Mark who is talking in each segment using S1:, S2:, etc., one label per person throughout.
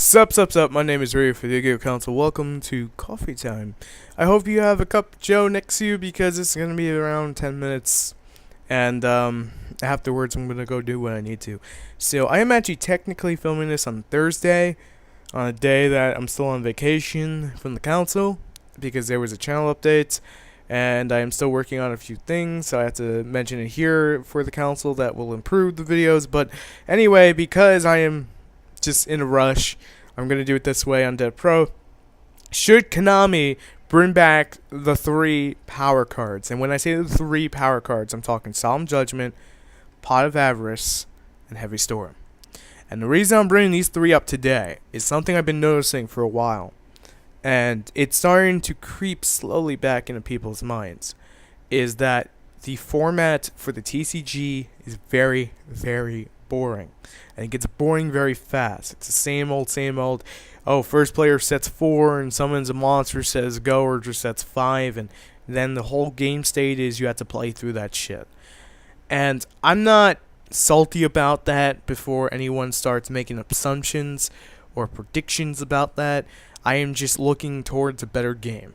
S1: Sup, my name is Ray for the TheYugiohCouncil. Welcome to Coffee Time. I hope you have a cup of Joe next to you because it's going to be around 10 minutes. And afterwards I'm going to go do what I need to. So I am actually technically filming this on Thursday, on a day that I'm still on vacation from the council, because there was a channel update. And I am still working on a few things, so I have to mention it here for the council that will improve the videos. But anyway, because I am just in a rush, I'm going to do it this way on Dead Pro. Should Konami bring back the 3 power cards? And when I say the 3 power cards, I'm talking Solemn Judgment, Pot of Avarice, and Heavy Storm. And the reason I'm bringing these 3 up today is something I've been noticing for a while, and it's starting to creep slowly back into people's minds, is that the format for the TCG is very, very boring. And it gets boring very fast. It's the same old, oh, first player sets 4 and summons a monster, says go, or just sets 5, and then the whole game state is you have to play through that shit. And I'm not salty about that before anyone starts making assumptions or predictions about that. I am just looking towards a better game.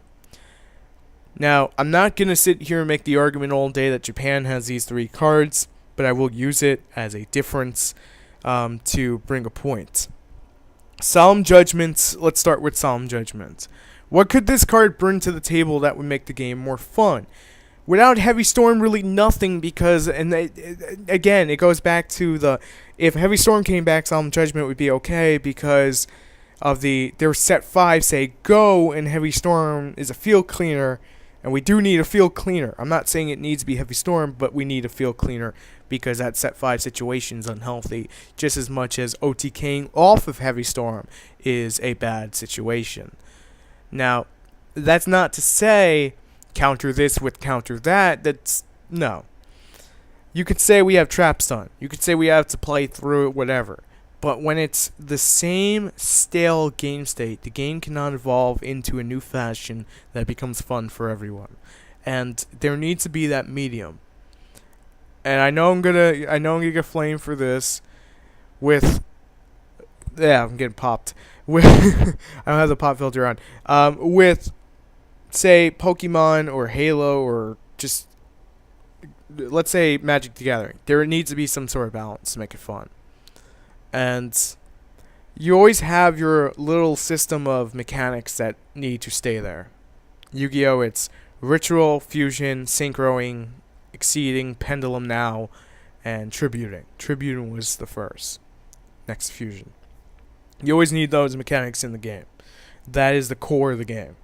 S1: Now, I'm not going to sit here and make the argument all day that Japan has these 3 cards, but I will use it as a difference to bring a point. Solemn Judgment. Let's start with Solemn Judgment. What could this card bring to the table that would make the game more fun? Without Heavy Storm, really nothing, because, and again, it goes back to the, if Heavy Storm came back, Solemn Judgment would be okay because of their set 5 say go, and Heavy Storm is a field cleaner, and we do need a field cleaner. I'm not saying it needs to be Heavy Storm, but we need a field cleaner because that set 5 situation is unhealthy, just as much as OTKing off of Heavy Storm is a bad situation. Now, that's not to say counter this with counter that. That's no. You could say we have Trap Stun. You could say we have to play through it, whatever. But when it's the same stale game state, the game cannot evolve into a new fashion that becomes fun for everyone. And there needs to be that medium. And I know I'm gonna get flamed for this. I'm getting popped. With I don't have the pop filter on. With, say, Pokemon or Halo or just, let's say, Magic the Gathering, there needs to be some sort of balance to make it fun. And you always have your little system of mechanics that need to stay there. Yu-Gi-Oh! It's Ritual, Fusion, Synchroing, Exceeding, Pendulum now, and Tributing. Tributing was the first. Next, Fusion. You always need those mechanics in the game. That is the core of the game.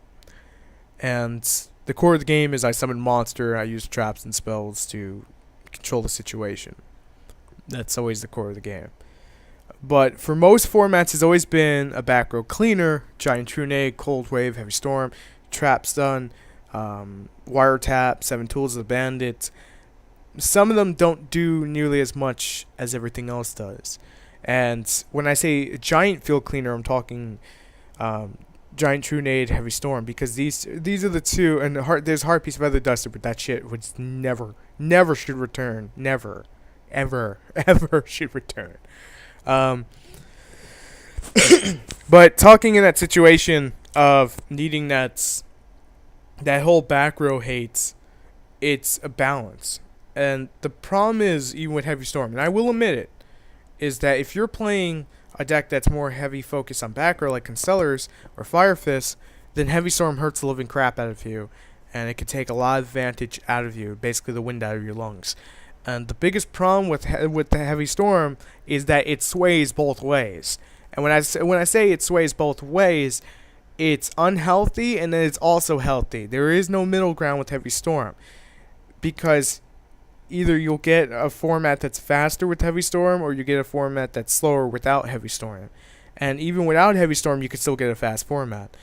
S1: And the core of the game is I summon monster, I use traps and spells to control the situation. That's always the core of the game. But for most formats, it's always been a back row cleaner, Giant Trunade, Cold Wave, Heavy Storm, Trap Stun, Wiretap, 7 Tools of the Bandit. Some of them don't do nearly as much as everything else does. And when I say Giant Field Cleaner, I'm talking Giant Trunade, Heavy Storm, because these are the 2, and there's Heart Piece of Feather Duster, but that shit would never should return. Never. Ever should return. But talking in that situation of needing that whole back row hates, it's a balance. And the problem is, even with Heavy Storm, and I will admit it, is that if you're playing a deck that's more heavy focused on back row like Constellars or Fire Fist, then Heavy Storm hurts the living crap out of you, and it can take a lot of advantage out of you, basically the wind out of your lungs. And the biggest problem with the Heavy Storm is that it sways both ways. And when I say it sways both ways, it's unhealthy and then it's also healthy. There is no middle ground with Heavy Storm, because either you'll get a format that's faster with Heavy Storm, or you get a format that's slower without Heavy Storm. And even without Heavy Storm, you can still get a fast format.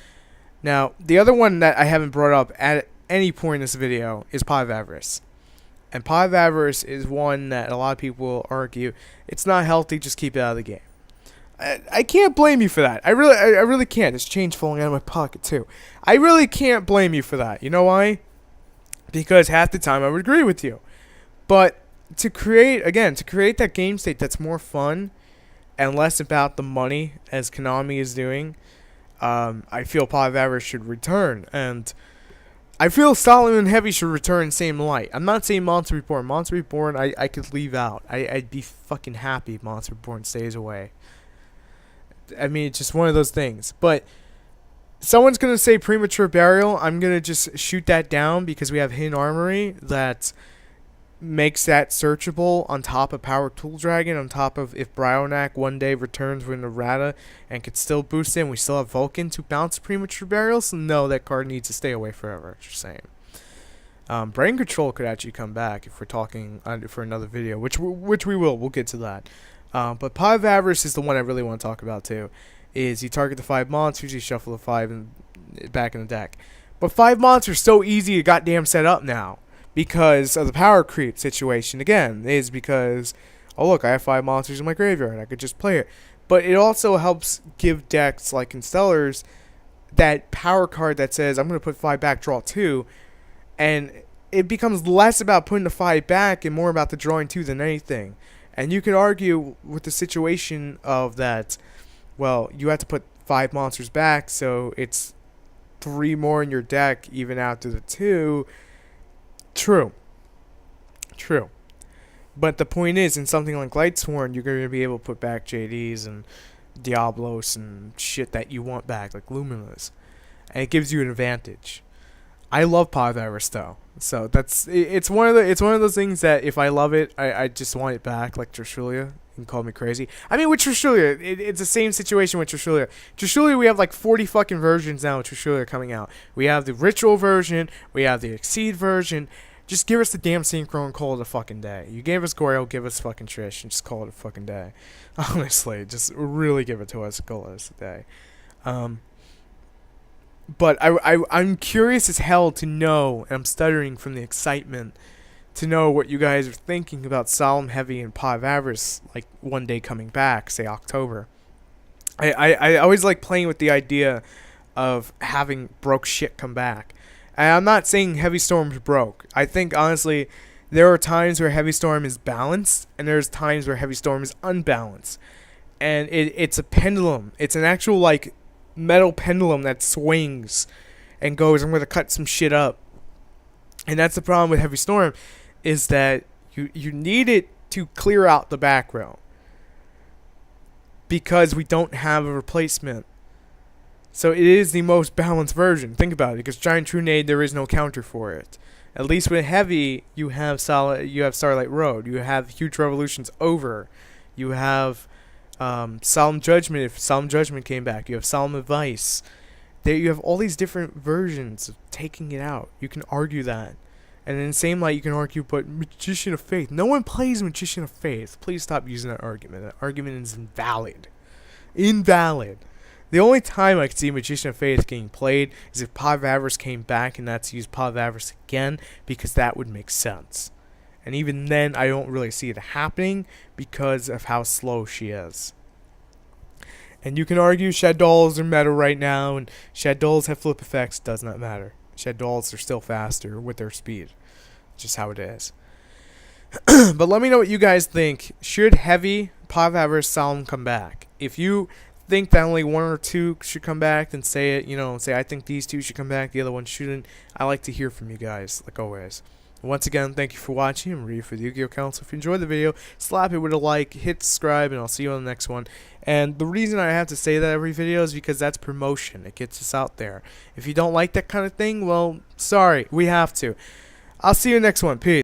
S1: Now, the other one that I haven't brought up at any point in this video is Pot of Avarice. And Pot of Avarice is one that a lot of people will argue it's not healthy, just keep it out of the game. I can't blame you for that. I really can't. There's change falling out of my pocket too. I really can't blame you for that. You know why? Because half the time I would agree with you. But to create that game state that's more fun and less about the money, as Konami is doing, I feel Pod of Avarice should return, and I feel Solemn and Heavy should return same light. I'm not saying Monster Reborn. Monster Reborn, I could leave out. I'd be fucking happy if Monster Reborn stays away. I mean, it's just one of those things. But someone's going to say Premature Burial. I'm going to just shoot that down because we have Hidden Armory that makes that searchable on top of Power Tool Dragon, on top of if Bryonak one day returns with an errata and could still boost it, and we still have Vulcan to bounce Premature Burial, so no, that card needs to stay away forever, just saying. Brain Control could actually come back if we're talking for another video, which we will, we'll get to that. But Pod of Avarice is the one I really want to talk about too, is you target the 5 monsters, you shuffle the 5 and back in the deck. But 5 monsters so easy to goddamn set up now. Because of the power creep situation, again, is because, oh look, I have 5 monsters in my graveyard, I could just play it. But it also helps give decks like Constellars that power card that says, I'm going to put 5 back, draw 2, and it becomes less about putting the 5 back and more about the drawing 2 than anything. And you could argue with the situation of that, well, you have to put 5 monsters back, so it's 3 more in your deck even after the 2. True. But the point is, in something like Lightsworn, you're going to be able to put back JDs and Diablos and shit that you want back, like Luminous. And it gives you an advantage. I love Pod of Avarice though. So it's one of those things that if I love it, I just want it back, like Trishulia. You can call me crazy. I mean, with Trishulia, it's the same situation with Trishulia. Trishulia, we have like 40 fucking versions now of Trishulia coming out. We have the Ritual version, we have the Exceed version. Just give us the damn Synchro and call it a fucking day. You gave us Goryo, give us fucking Trish, and just call it a fucking day. Honestly, just really give it to us, call it a day. But I'm curious as hell to know, and I'm stuttering from the excitement, to know what you guys are thinking about Solemn, Heavy, and Pod of Avarice, like one day coming back, say October. I always like playing with the idea of having broke shit come back. And I'm not saying Heavy Storm's broke. I think, honestly, there are times where Heavy Storm is balanced, and there's times where Heavy Storm is unbalanced. And it's a pendulum. It's an actual, like, metal pendulum that swings and goes, I'm going to cut some shit up. And that's the problem with Heavy Storm, is that you need it to clear out the back row. Because we don't have a replacement. So it is the most balanced version. Think about it, because Giant Trunade, there is no counter for it. At least with Heavy, you have Starlight Road. You have Huge Revolutions over. You have Solemn Judgment, if Solemn Judgment came back. You have Solemn Advice. There you have all these different versions of taking it out. You can argue that. And in the same light, you can argue, but Magician of Faith. No one plays Magician of Faith. Please stop using that argument. That argument is invalid. Invalid. The only time I could see Magician of Faith getting played is if Pod of Avarice came back and that's used Pod of Avarice again, because that would make sense. And even then, I don't really see it happening because of how slow she is. And you can argue Shed Dolls are meta right now, and Shed Dolls have flip effects, does not matter. Shed Dolls are still faster with their speed. Just how it is. But let me know what you guys think. Should Heavy, Pod of Avarice, Solemn come back? If you think that only 1 or 2 should come back, then say it, say I think these 2 should come back, the other one shouldn't. I like to hear from you guys, like always. Once again, thank you for watching. I'm Ryu for the Yu-Gi-Oh! Council. If you enjoyed the video, slap it with a like, hit subscribe, and I'll see you on the next one. And the reason I have to say that every video is because that's promotion. It gets us out there. If you don't like that kind of thing, well, sorry, we have to. I'll see you next one. Peace.